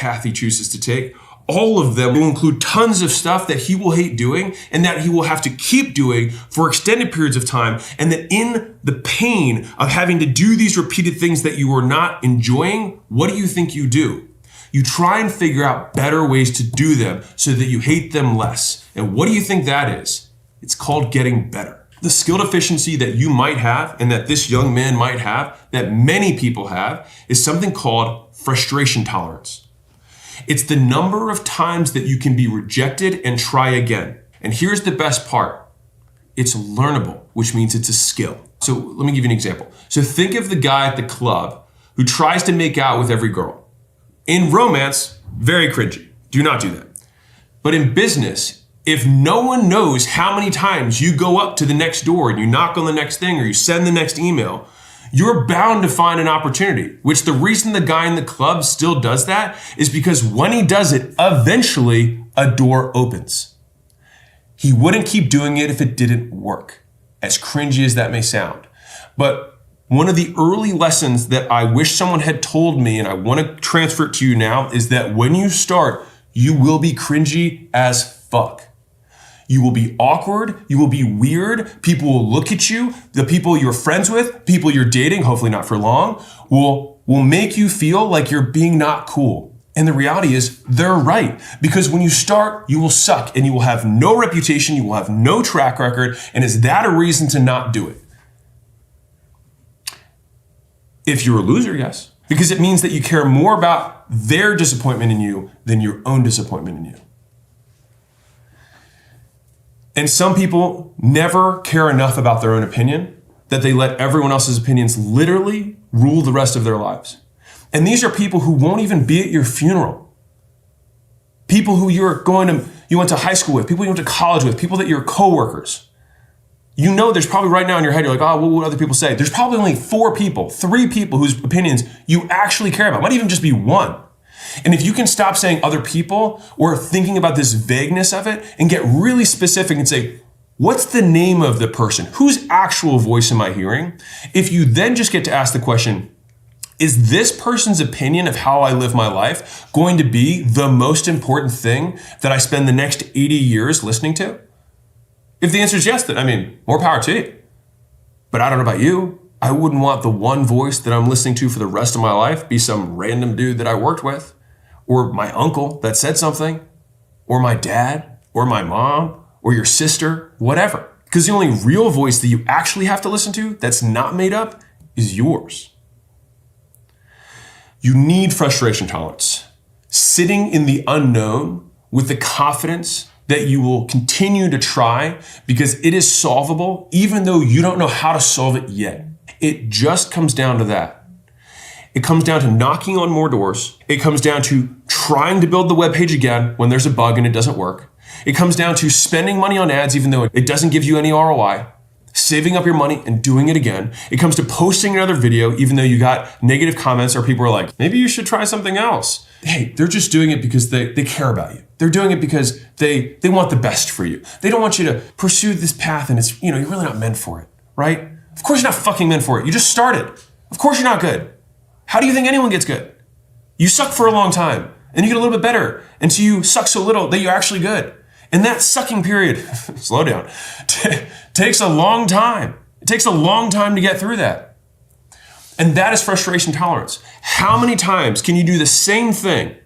path he chooses to take. All of them will include tons of stuff that he will hate doing and that he will have to keep doing for extended periods of time. And that in the pain of having to do these repeated things that you are not enjoying, what do you think you do? You try and figure out better ways to do them so that you hate them less. And what do you think that is? It's called getting better. The skill deficiency that you might have and that this young man might have, that many people have, is something called frustration tolerance. It's the number of times that you can be rejected and try again. And here's the best part. It's learnable, which means it's a skill. So let me give you an example. So think of the guy at the club who tries to make out with every girl. In romance, very cringy. Do not do that. But in business, if no one knows how many times you go up to the next door and you knock on the next thing or you send the next email, you're bound to find an opportunity, which the reason the guy in the club still does that is because when he does it, eventually a door opens. He wouldn't keep doing it if it didn't work, as cringy as that may sound. But one of the early lessons that I wish someone had told me, and I want to transfer it to you now, is that when you start, you will be cringy as fuck. You will be awkward. You will be weird. People will look at you. The people you're friends with, people you're dating, hopefully not for long, will make you feel like you're being not cool. And the reality is they're right. Because when you start, you will suck and you will have no reputation. You will have no track record. And is that a reason to not do it? If you're a loser, yes. Because it means that you care more about their disappointment in you than your own disappointment in you. And some people never care enough about their own opinion that they let everyone else's opinions literally rule the rest of their lives. And these are people who won't even be at your funeral. People who you went to high school with, people you went to college with, people that you're coworkers. You know there's probably right now in your head, you're like, oh, what would other people say? There's probably only 3 people whose opinions you actually care about. Might even just be one. And if you can stop saying other people or thinking about this vagueness of it and get really specific and say, what's the name of the person? Whose actual voice am I hearing? If you then just get to ask the question, is this person's opinion of how I live my life going to be the most important thing that I spend the next 80 years listening to? If the answer is yes, then more power to you. But I don't know about you. I wouldn't want the one voice that I'm listening to for the rest of my life be some random dude that I worked with, or my uncle that said something, or my dad, or my mom, or your sister, whatever. Because the only real voice that you actually have to listen to that's not made up is yours. You need frustration tolerance. Sitting in the unknown with the confidence that you will continue to try because it is solvable, even though you don't know how to solve it yet. It just comes down to that. It comes down to knocking on more doors. It comes down to trying to build the web page again when there's a bug and it doesn't work. It comes down to spending money on ads even though it doesn't give you any ROI, saving up your money and doing it again. It comes to posting another video even though you got negative comments or people are like, maybe you should try something else. Hey, they're just doing it because they care about you. They're doing it because they want the best for you. They don't want you to pursue this path and it's, you're really not meant for it, right? Of course you're not fucking meant for it. You just started. Of course you're not good. How do you think anyone gets good? You suck for a long time and you get a little bit better until you suck so little that you're actually good. And that sucking period, slow down, takes a long time. It takes a long time to get through that. And that is frustration tolerance. How many times can you do the same thing